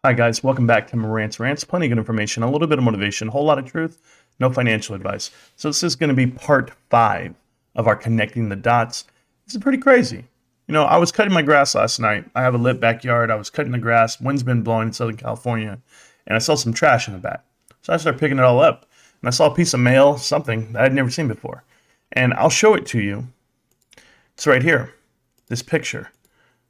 Hi guys, welcome back to Marantz. Rantz, plenty of good information, a little bit of motivation, a whole lot of truth, no financial advice. So this is going to be part 5 of our connecting the dots. This is pretty crazy. You know, I was cutting my grass last night. I have a lit backyard. I was cutting the grass. Wind's been blowing in Southern California, and I saw some trash in the back. So I started picking it all up, and I saw a piece of mail, something that I'd never seen before. And I'll show it to you. It's right here, this picture,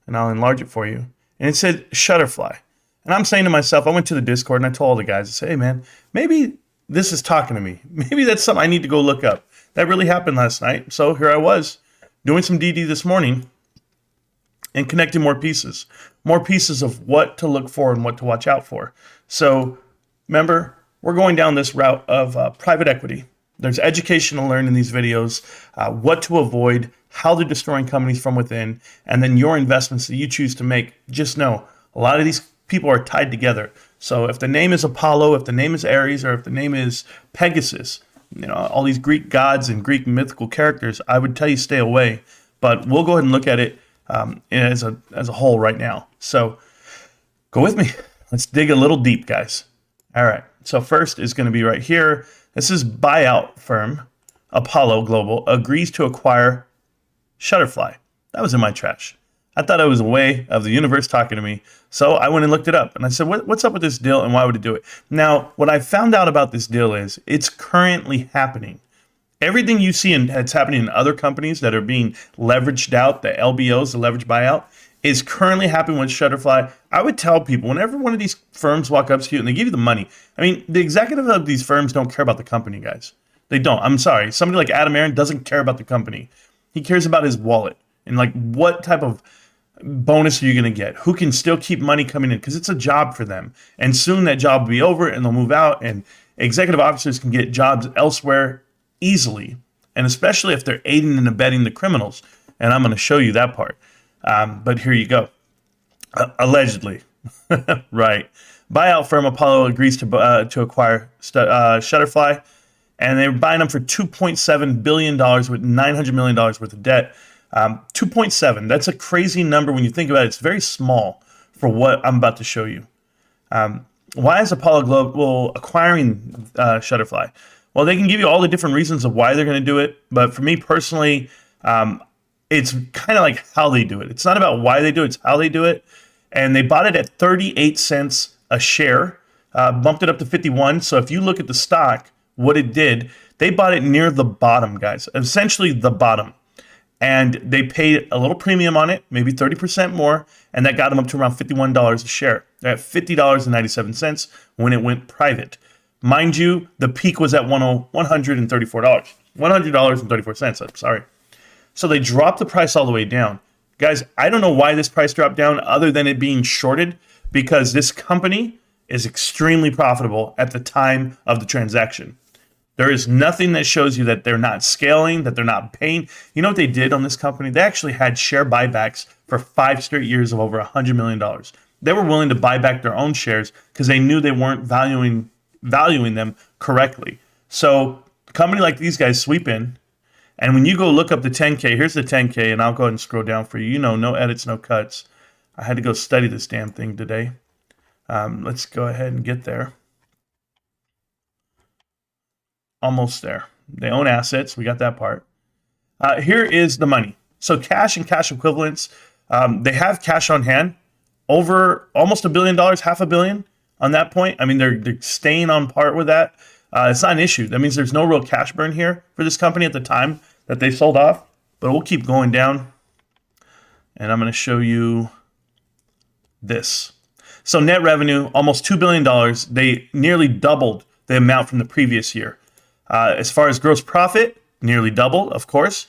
and I'll enlarge it for you. And it said Shutterfly. And I'm saying to myself, I went to the Discord and I told all the guys, I said, hey man, maybe this is talking to me. Maybe that's something I need to go look up. That really happened last night. So here I was doing some DD this morning and connecting more pieces of what to look for and what to watch out for. So remember, we're going down this route of private equity. There's education to learn in these videos, what to avoid, how they're destroying companies from within, and then your investments that you choose to make. Just know a lot of these people are tied together. So if the name is Apollo, if the name is Ares, or if the name is Pegasus, you know, all these Greek gods and Greek mythical characters, I would tell you stay away. But we'll go ahead and look at it as a whole right now. So go with me. Let's dig a little deep, guys. All right. So first is going to be right here. This is buyout firm Apollo Global agrees to acquire Shutterfly. That was in my trash. I thought it was a way of the universe talking to me. So I went and looked it up. And I said, what's up with this deal and why would it do it? Now, what I found out about this deal is it's currently happening. Everything you see that's happening in other companies that are being leveraged out, the LBOs, the leverage buyout, is currently happening with Shutterfly. I would tell people, whenever one of these firms walk up to you and they give you the money, I mean, the executives of these firms don't care about the company, guys. They don't. I'm sorry. Somebody like Adam Aaron doesn't care about the company. He cares about his wallet and like what type of bonus are you going to get? Who can still keep money coming in? Because it's a job for them. And soon that job will be over and they'll move out. And executive officers can get jobs elsewhere easily. And especially if they're aiding and abetting the criminals. And I'm going to show you that part. But here you go. Allegedly. Right. Buyout firm Apollo agrees to acquire Shutterfly. And they're buying them for $2.7 billion with $900 million worth of debt. 2.7, that's a crazy number when you think about it. It's very small for what I'm about to show you. Why is Apollo Global acquiring Shutterfly? Well, they can give you all the different reasons of why they're going to do it. But for me personally, it's kind of like how they do it. It's not about why they do it, it's how they do it. And they bought it at 38 cents a share, bumped it up to 51. So if you look at the stock, what it did, they bought it near the bottom, guys, essentially the bottom. And they paid a little premium on it, maybe 30% more, and that got them up to around $51 a share. They're at $50.97 when it went private. Mind you, the peak was at $134. $100.34, I'm sorry. So they dropped the price all the way down. Guys, I don't know why this price dropped down other than it being shorted, because this company is extremely profitable at the time of the transaction. There is nothing that shows you that they're not scaling, that they're not paying. You know what they did on this company? They actually had share buybacks for 5 straight years of over $100 million. They were willing to buy back their own shares because they knew they weren't valuing them correctly. So a company like these guys sweep in, and when you go look up the 10K, here's the 10K, and I'll go ahead and scroll down for you. You know, no edits, no cuts. I had to go study this damn thing today. Let's go ahead and get there. Almost there. They own assets. We got that part. Here is the money. So cash and cash equivalents. They have cash on hand over almost $1 billion, $500 million on that point. I mean, they're staying on par with that. It's not an issue. That means there's no real cash burn here for this company at the time that they sold off. But we'll keep going down. And I'm going to show you this. So net revenue, almost $2 billion. They nearly doubled the amount from the previous year. As far as gross profit, nearly doubled, of course.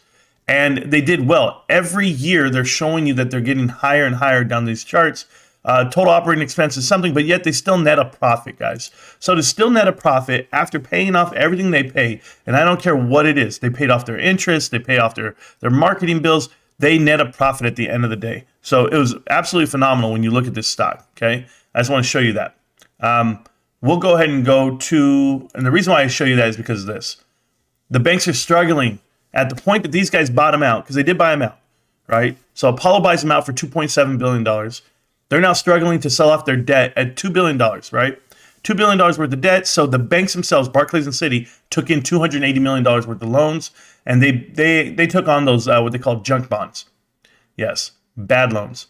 And they did well. Every year, they're showing you that they're getting higher and higher down these charts. Total operating expense is something, but yet they still net a profit, guys. So to still net a profit after paying off everything they pay, and I don't care what it is, they paid off their interest, they pay off their marketing bills, they net a profit at the end of the day. So it was absolutely phenomenal when you look at this stock, okay? I just want to show you that. We'll go ahead and go to, and the reason why I show you that is because of this. The banks are struggling at the point that these guys bought them out, because they did buy them out, right? So Apollo buys them out for $2.7 billion. They're now struggling to sell off their debt at $2 billion, right? $2 billion worth of debt. So the banks themselves, Barclays and Citi, took in $280 million worth of loans, and they took on those what they call junk bonds. Yes, bad loans.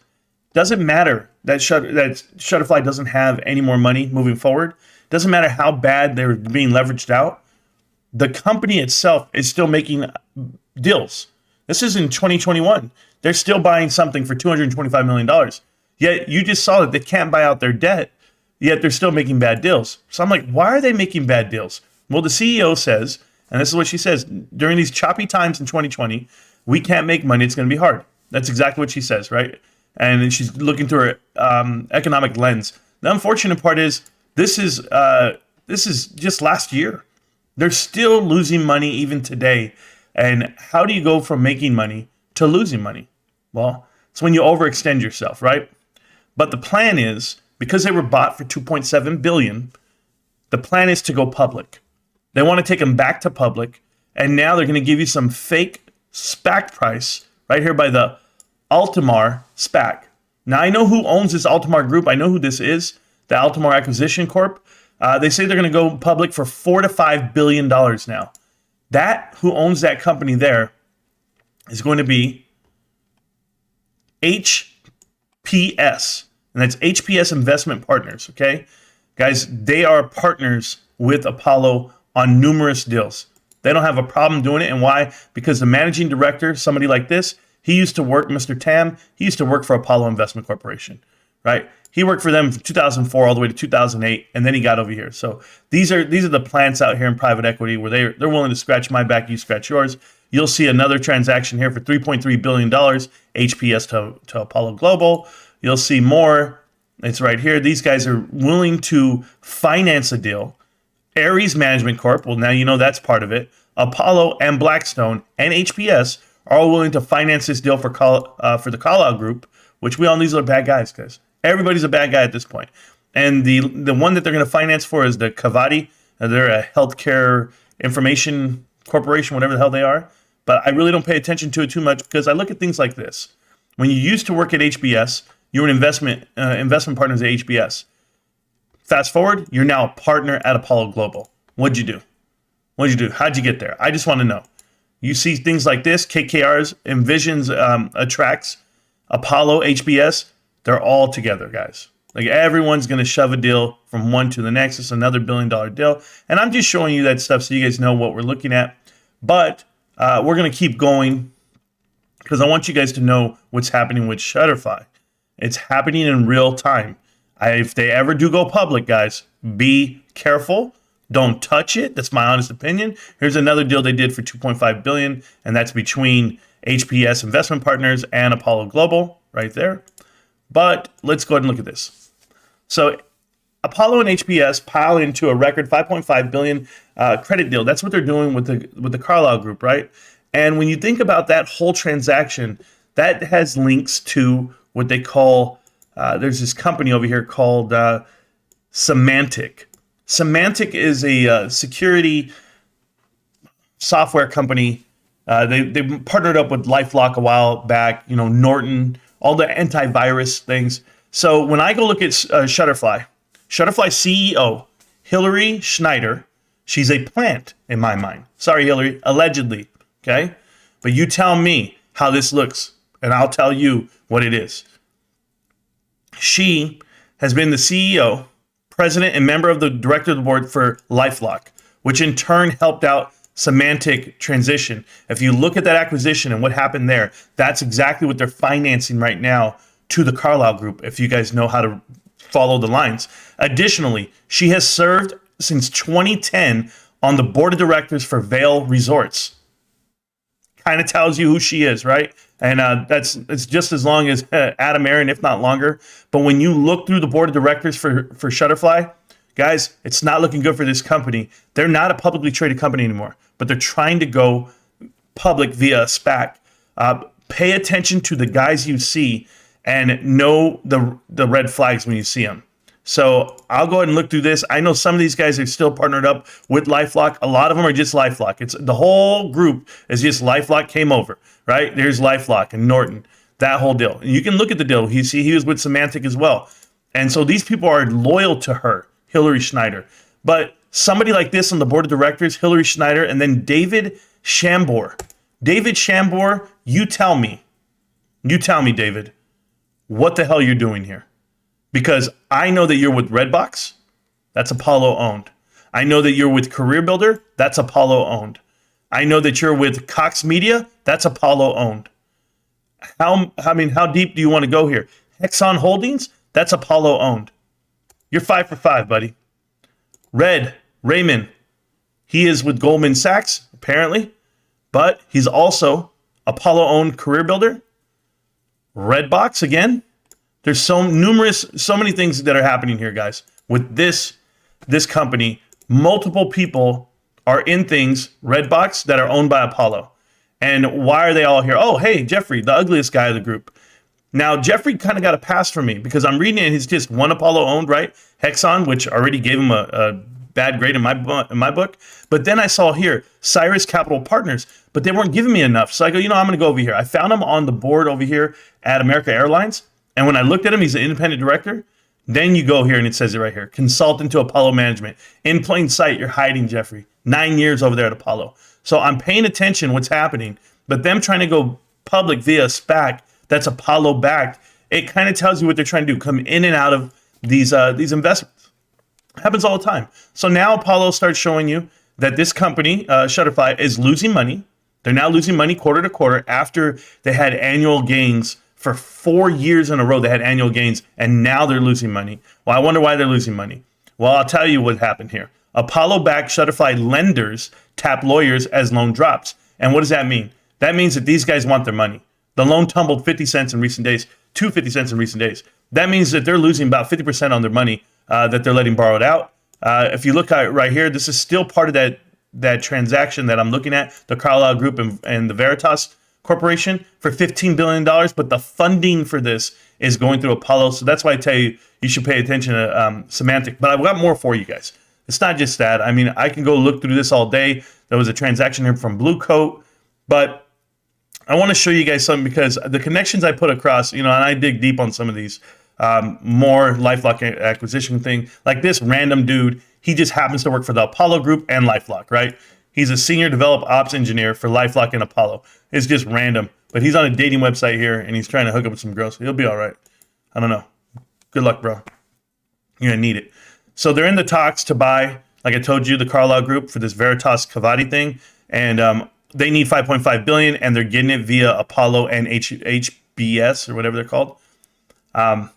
Doesn't matter that Shutterfly doesn't have any more money moving forward. Doesn't matter how bad they're being leveraged out. The company itself is still making deals. This is in 2021. They're still buying something for $225 million. Yet you just saw that they can't buy out their debt, yet they're still making bad deals. So I'm like, why are they making bad deals? Well, the CEO says, and this is what she says, during these choppy times in 2020, we can't make money. It's going to be hard. That's exactly what she says, right? And then she's looking through her economic lens. The unfortunate part is this is just last year. They're still losing money even today. And how do you go from making money to losing money? Well, it's when you overextend yourself, right? But the plan is, because they were bought for $2.7 billion, the plan is to go public. They want to take them back to public, and now they're going to give you some fake SPAC price right here by the Altamar SPAC. Now, I know who owns this Altamar group. I know who this is, the Altamar Acquisition Corp. They say they're going to go public for $4 to $5 billion now. That, who owns that company there, is going to be HPS. And that's HPS Investment Partners, okay? Guys, they are partners with Apollo on numerous deals. They don't have a problem doing it. And why? Because the managing director, somebody like this, he used to work, Mr. Tam, he used to work for Apollo Investment Corporation, right? He worked for them from 2004 all the way to 2008, and then he got over here. So these are the plants out here in private equity where they're willing to scratch my back, you scratch yours. You'll see another transaction here for $3.3 billion, HPS to Apollo Global. You'll see more. It's right here. These guys are willing to finance a deal. Ares Management Corp, well, now you know that's part of it. Apollo and Blackstone and HPS are all willing to finance this deal for the Carlyle Group, which we all know these are bad guys, guys. Everybody's a bad guy at this point. And the one that they're going to finance for is the Cavati. They're a healthcare information corporation, whatever the hell they are. But I really don't pay attention to it too much because I look at things like this. When you used to work at HBS, you were an investment partners at HBS. Fast forward, you're now a partner at Apollo Global. What'd you do? How'd you get there? I just want to know. You see things like this, KKR's, Envisions, Attracts, Apollo, HBS, they're all together, guys. Like everyone's going to shove a deal from one to the next. It's another $1 billion deal. And I'm just showing you that stuff so you guys know what we're looking at. But we're going to keep going because I want you guys to know what's happening with Shutterfly. It's happening in real time. If they ever do go public, guys, be careful. Don't touch it. That's my honest opinion. Here's another deal they did for $2.5 billion, and that's between HPS Investment Partners and Apollo Global right there. But let's go ahead and look at this. So Apollo and HPS pile into a record $5.5 billion credit deal. That's what they're doing with the Carlyle Group, right? And when you think about that whole transaction, that has links to what they call, there's this company over here called Symantec. Symantec is a security software company. They partnered up with LifeLock a while back, Norton, all the antivirus things. So when I go look at Shutterfly CEO, Hillary Schneider, she's a plant in my mind. Sorry, Hillary, allegedly, okay? But you tell me how this looks, and I'll tell you what it is. She has been the CEO, president, and member of the director of the board for LifeLock, which in turn helped out Symantec transition. If you look at that acquisition and what happened there, that's exactly what they're financing right now to the Carlyle Group, if you guys know how to follow the lines. Additionally, she has served since 2010 on the board of directors for Vail Resorts. Kind of tells you who she is, right? And it's just as long as Adam Aaron, if not longer. But when you look through the board of directors for Shutterfly, guys, it's not looking good for this company. They're not a publicly traded company anymore, but they're trying to go public via a SPAC. Pay attention to the guys you see and know the red flags when you see them. So I'll go ahead and look through this. I know some of these guys are still partnered up with LifeLock. A lot of them are just LifeLock. It's the whole group is just LifeLock came over, right? There's LifeLock and Norton. That whole deal. And you can look at the deal. He was with Symantec as well. And so these people are loyal to her, Hillary Schneider. But somebody like this on the board of directors, Hillary Schneider, and then David Shambor. David Shambor, you tell me, David, what the hell you're doing here. Because I know that you're with Redbox. That's Apollo owned. I know that you're with Career Builder. That's Apollo owned. I know that you're with Cox Media. That's Apollo owned. How deep do you want to go here? Hexon Holdings. That's Apollo owned. You're 5 for 5, buddy. Raymond. He is with Goldman Sachs, apparently. But he's also Apollo owned Career Builder. Redbox again. There's so many things that are happening here, guys. With this company, multiple people are in things, Redbox, that are owned by Apollo. And why are they all here? Oh, hey, Jeffrey, the ugliest guy of the group. Now, Jeffrey kind of got a pass from me because I'm reading it and he's just one Apollo owned, right? Hexon, which already gave him a bad grade in my book. But then I saw here, Cyrus Capital Partners, but they weren't giving me enough. So I go, I'm going to go over here. I found him on the board over here at America Airlines. And when I looked at him, he's an independent director. Then you go here and it says it right here. Consultant to Apollo Management. In plain sight, you're hiding, Jeffrey. 9 years over there at Apollo. So I'm paying attention what's happening. But them trying to go public via SPAC, that's Apollo backed. It kind of tells you what they're trying to do. Come in and out of these investments. It happens all the time. So now Apollo starts showing you that this company, Shutterfly, is losing money. They're now losing money quarter to quarter after they had annual gains. For 4 years in a row, they had annual gains, and now they're losing money. Well, I wonder why they're losing money. Well, I'll tell you what happened here. Apollo-backed Shutterfly lenders tap lawyers as loan drops. And what does that mean? That means that these guys want their money. The loan tumbled 50 cents in recent days, to 50 cents in recent days. That means that they're losing about 50% on their money that they're letting borrowed out. If you look at it right here, this is still part of that transaction that I'm looking at, the Carlyle Group and the Veritas Corporation for $15 billion, but the funding for this is going through Apollo. So that's why I tell you should pay attention to Symantec. But I've got more for you guys. It's not just that. I mean, I can go look through this all day. There was a transaction here from Blue Coat, but I want to show you guys something because the connections I put across, and I dig deep on some of these more LifeLock acquisition thing. Like this random dude, he just happens to work for the Apollo Group and LifeLock, right? He's a senior develop ops engineer for LifeLock and Apollo. It's just random, but he's on a dating website here and he's trying to hook up with some girls. He'll be all right. I don't know. Good luck, bro. You're gonna need it. So they're in the talks to buy, like I told you, the Carlyle Group for this Veritas Cavati thing, and they need 5.5 billion, and they're getting it via Apollo and HBS or whatever they're called. And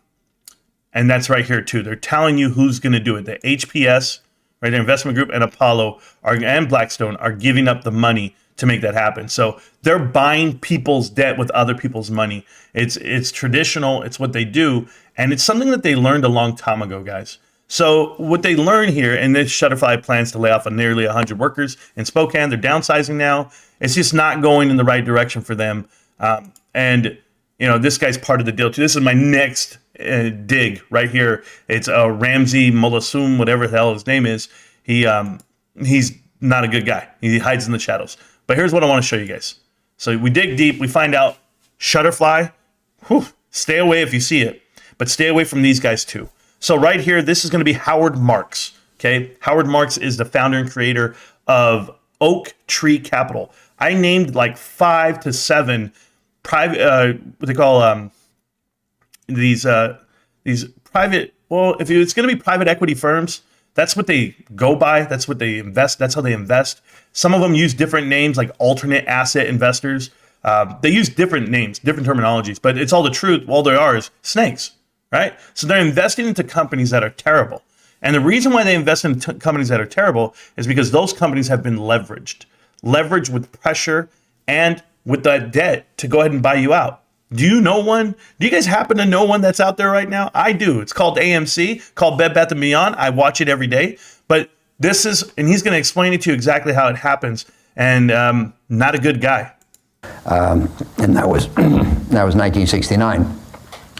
that's right here too. They're telling you who's gonna do it. The HPS. Right, their investment group and Apollo and Blackstone are giving up the money to make that happen. So they're buying people's debt with other people's money. It's traditional. It's what they do. And it's something that they learned a long time ago, guys. So what they learn here, and this Shutterfly plans to lay off nearly 100 workers in Spokane. They're downsizing now. It's just not going in the right direction for them. And this guy's part of the deal too. This is my next dig right here. It's Ramsey Molasum, whatever the hell his name is. He's not a good guy. He hides in the shadows. But here's what I want to show you guys. So we dig deep. We find out Shutterfly. Stay away if you see it, but stay away from these guys too. So right here, this is going to be Howard Marks. Okay, Howard Marks is the founder and creator of Oak Tree Capital. I named like 5 to 7 private, what they call these private. Well, if it's going to be private equity firms, that's what they go by. That's what they invest. That's how they invest. Some of them use different names, like alternate asset investors. They use different names, different terminologies, but it's all the truth. All they are is snakes, right? So they're investing into companies that are terrible. And the reason why they invest in companies that are terrible is because those companies have been leveraged with pressure and with that debt to go ahead and buy you out. Do you know one? Do you guys happen to know one that's out there right now? I do. It's called AMC, called Bed Bath & Beyond. I watch it every day. But this is, and he's going to explain it to you exactly how it happens. And not a good guy. And that was 1969.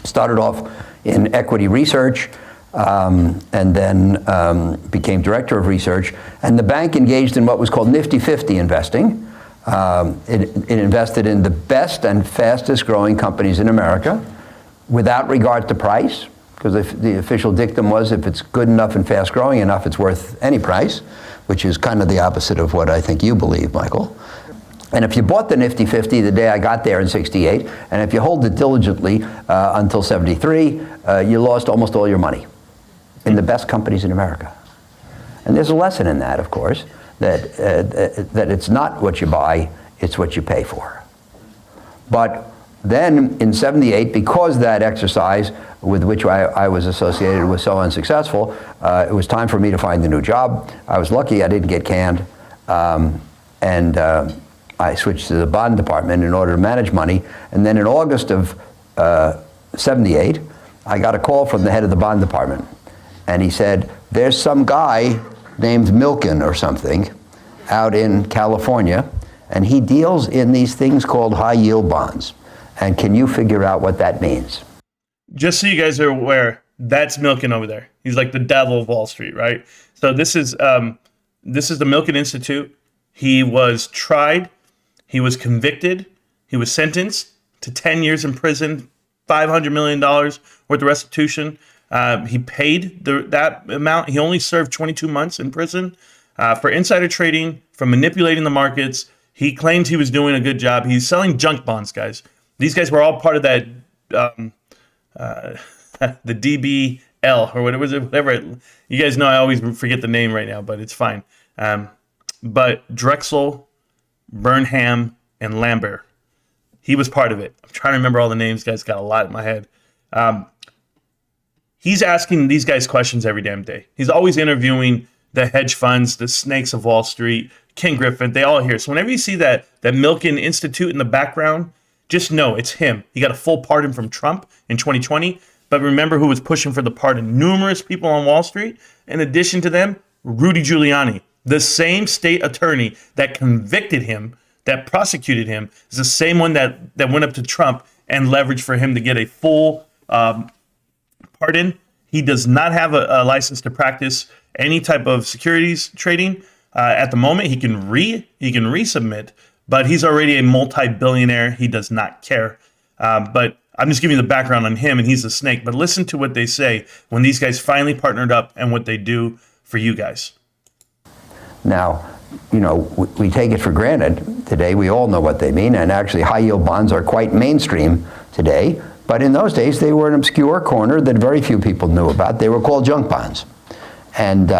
Started off in equity research, and then became director of research. And the bank engaged in what was called Nifty 50 investing. It invested in the best and fastest growing companies in America without regard to price, because the official dictum was if it's good enough and fast growing enough, it's worth any price, which is kind of the opposite of what I think you believe, Michael. And if you bought the Nifty 50 the day I got there in 68, and if you hold it diligently until 73, you lost almost all your money in the best companies in America. And there's a lesson in that, of course, that it's not what you buy, it's what you pay for. But then in 78, because that exercise with which I was associated was so unsuccessful, it was time for me to find a new job. I was lucky I didn't get canned, and I switched to the bond department in order to manage money. And then in August of 78, I got a call from the head of the bond department. And he said, there's some guy named Milken or something out in California, and he deals in these things called high yield bonds. And can you figure out what that means? Just so you guys are aware, that's Milken over there. He's like the devil of Wall Street, right? So this is the Milken Institute. He was tried, he was convicted, he was sentenced to 10 years in prison, $500 million worth of restitution. He paid that amount. He only served 22 months in prison for insider trading, for manipulating the markets. He claims he was doing a good job. He's selling junk bonds, guys. These guys were all part of that, the DBL, or whatever. You guys know I always forget the name right now, but it's fine. But Drexel, Burnham, and Lambert, he was part of it. I'm trying to remember all the names, guys. Got a lot in my head. He's asking these guys questions every damn day. He's always interviewing the hedge funds, the snakes of Wall Street, Ken Griffin. They all here. So whenever you see that Milken Institute in the background, just know it's him. He got a full pardon from Trump in 2020. But remember who was pushing for the pardon? Numerous people on Wall Street. In addition to them, Rudy Giuliani, the same state attorney that convicted him, that prosecuted him, is the same one that went up to Trump and leveraged for him to get a full pardon. He does not have a license to practice any type of securities trading at the moment. He can resubmit, but he's already a multi-billionaire. He does not care. But I'm just giving you the background on him, and he's a snake. But listen to what they say when these guys finally partnered up and what they do for you guys. Now, you know, we take it for granted today. We all know what they mean, and actually high-yield bonds are quite mainstream today. But in those days, they were an obscure corner that very few people knew about. They were called junk bonds. And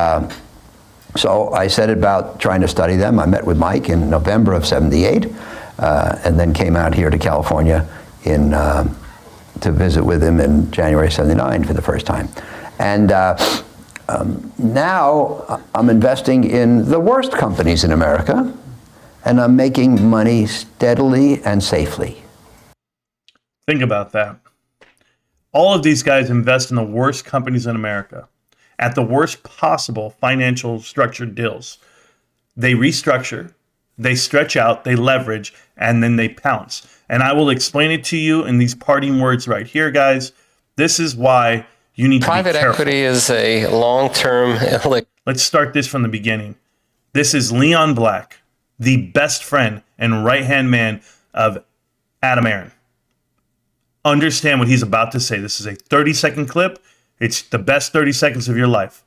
so I set about trying to study them. I met with Mike in November of 78, and then came out here to California to visit with him in January 79 for the first time. And now I'm investing in the worst companies in America, and I'm making money steadily and safely. Think about that. All of these guys invest in the worst companies in America at the worst possible financial structured deals. They restructure, they stretch out, they leverage, and then they pounce. And I will explain it to you in these parting words right here, guys. This is why you need to be careful. Private equity is a long-term... Let's start this from the beginning. This is Leon Black, the best friend and right-hand man of Adam Aron. Understand what he's about to say. This is a 30-second clip. It's the best 30 seconds of your life.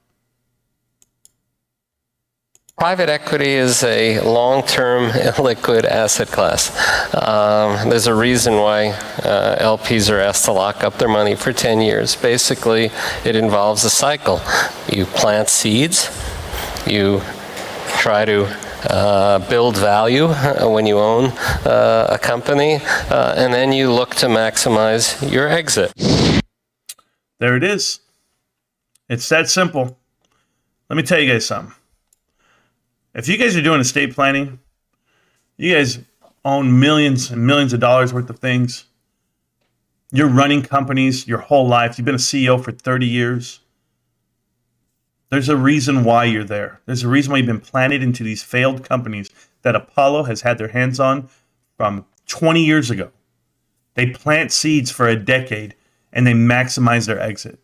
Private equity is a long-term illiquid asset class. There's a reason why LPs are asked to lock up their money for 10 years. Basically, it involves a cycle. You plant seeds, you try to build value when you own a company, and then you look to maximize your exit. There it is. It's that simple. Let me tell you guys something. If you guys are doing estate planning, you guys own millions and millions of dollars worth of things. You're running companies your whole life. You've been a CEO for 30 years. There's a reason why you're there. There's a reason why you've been planted into these failed companies that Apollo has had their hands on from 20 years ago. They plant seeds for a decade and they maximize their exit.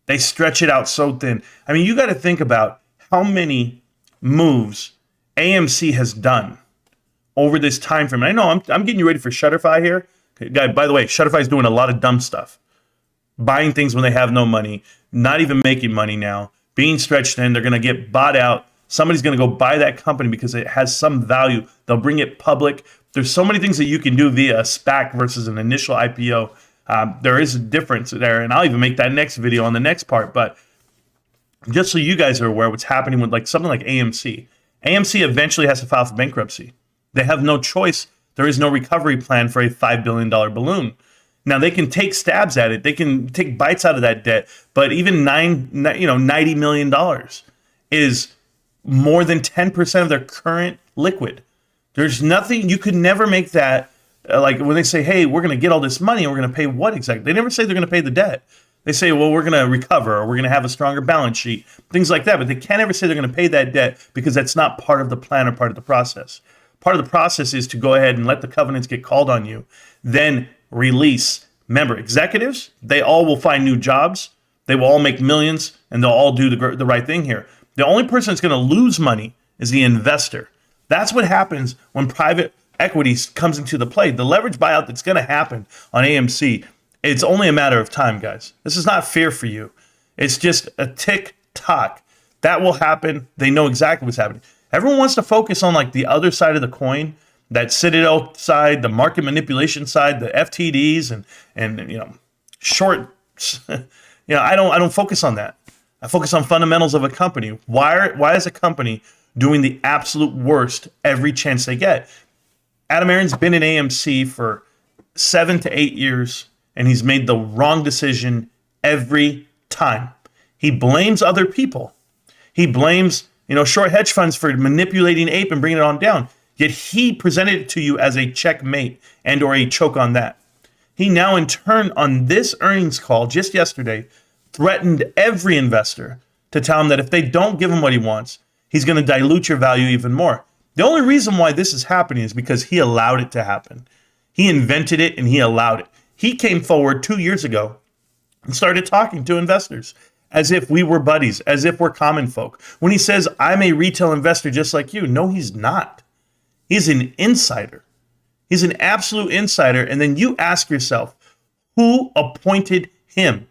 They stretch it out so thin. I mean, you got to think about how many moves AMC has done over this time frame. And I know I'm getting you ready for Shutterfly here. Guy, by the way, Shutterfly is doing a lot of dumb stuff. Buying things when they have no money, not even making money now, being stretched thin. They're going to get bought out. Somebody's going to go buy that company because it has some value. They'll bring it public. There's so many things that you can do via a SPAC versus an initial IPO. There is a difference there, and I'll even make that next video on the next part. But just so you guys are aware what's happening with like something like AMC. AMC eventually has to file for bankruptcy. They have no choice. There is no recovery plan for a $5 billion balloon. Now, they can take stabs at it. They can take bites out of that debt. But even $90 million is more than 10% of their current liquid. There's nothing, you could never make that, like when they say, hey, we're going to get all this money and we're going to pay what exactly? They never say they're going to pay the debt. They say, well, we're going to recover or we're going to have a stronger balance sheet, things like that. But they can't ever say they're going to pay that debt because that's not part of the plan or part of the process. Part of the process is to go ahead and let the covenants get called on you, then release. Remember, executives, they all will find new jobs. They will all make millions and they'll all do the right thing here. The only person that's going to lose money is the investor. That's what happens when private equity comes into the play. The leverage buyout that's going to happen on AMC, it's only a matter of time, guys. This is not fear for you. It's just a tick-tock. That will happen. They know exactly what's happening. Everyone wants to focus on like the other side of the coin, that Citadel side, the market manipulation side, the FTDs and shorts. I don't focus on that. I focus on fundamentals of a company. Why is a company doing the absolute worst every chance they get? Adam Aron's been in AMC for 7 to 8 years, and he's made the wrong decision every time. He blames other people. He blames, short hedge funds for manipulating APE and bringing it on down. Yet he presented it to you as a checkmate and or a choke on that. He now, in turn, on this earnings call just yesterday, threatened every investor to tell him that if they don't give him what he wants, he's going to dilute your value even more. The only reason why this is happening is because he allowed it to happen. He invented it and he allowed it. He came forward 2 years ago and started talking to investors as if we were buddies, as if we're common folk. When he says, I'm a retail investor just like you, no, he's not. He's an insider. He's an absolute insider. And then you ask yourself, who appointed him?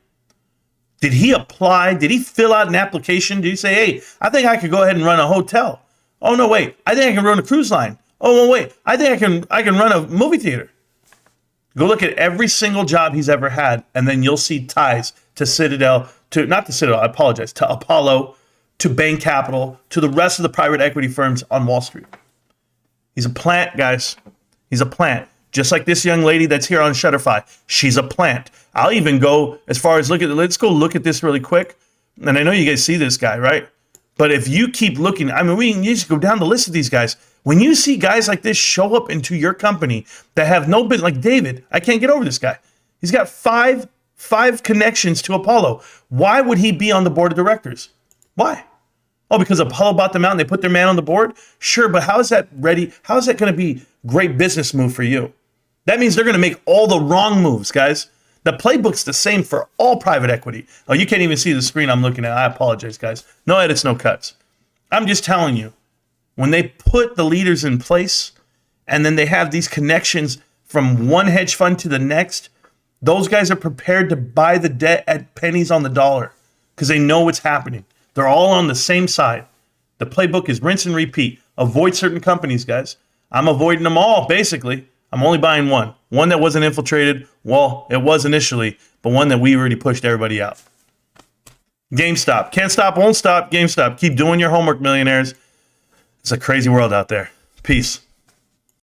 Did he apply? Did he fill out an application? Did he say, hey, I think I could go ahead and run a hotel? Oh, no, wait. I think I can run a cruise line. Oh, no, wait. I think I can run a movie theater. Go look at every single job he's ever had, and then you'll see ties to Citadel, to Apollo, to Bain Capital, to the rest of the private equity firms on Wall Street. He's a plant, guys. He's a plant. Just like this young lady that's here on Shutterfly. She's a plant. I'll even go as far as let's go look at this really quick. And I know you guys see this guy, right? But if you keep looking, we can just go down the list of these guys. When you see guys like this show up into your company that have no business, like David, I can't get over this guy. He's got five connections to Apollo. Why would he be on the board of directors? Why? Oh, because Apollo bought them out and they put their man on the board? Sure, but how is that ready? How is that going to be great business move for you? That means they're going to make all the wrong moves, guys. The playbook's the same for all private equity. Oh, you can't even see the screen I'm looking at. I apologize, guys. No edits, no cuts. I'm just telling you, when they put the leaders in place and then they have these connections from one hedge fund to the next, those guys are prepared to buy the debt at pennies on the dollar because they know what's happening. They're all on the same side. The playbook is rinse and repeat. Avoid certain companies, guys. I'm avoiding them all, basically. I'm only buying one. One that wasn't infiltrated. Well, it was initially, but one that we already pushed everybody out. GameStop. Can't stop, won't stop. GameStop. Keep doing your homework, millionaires. It's a crazy world out there. Peace.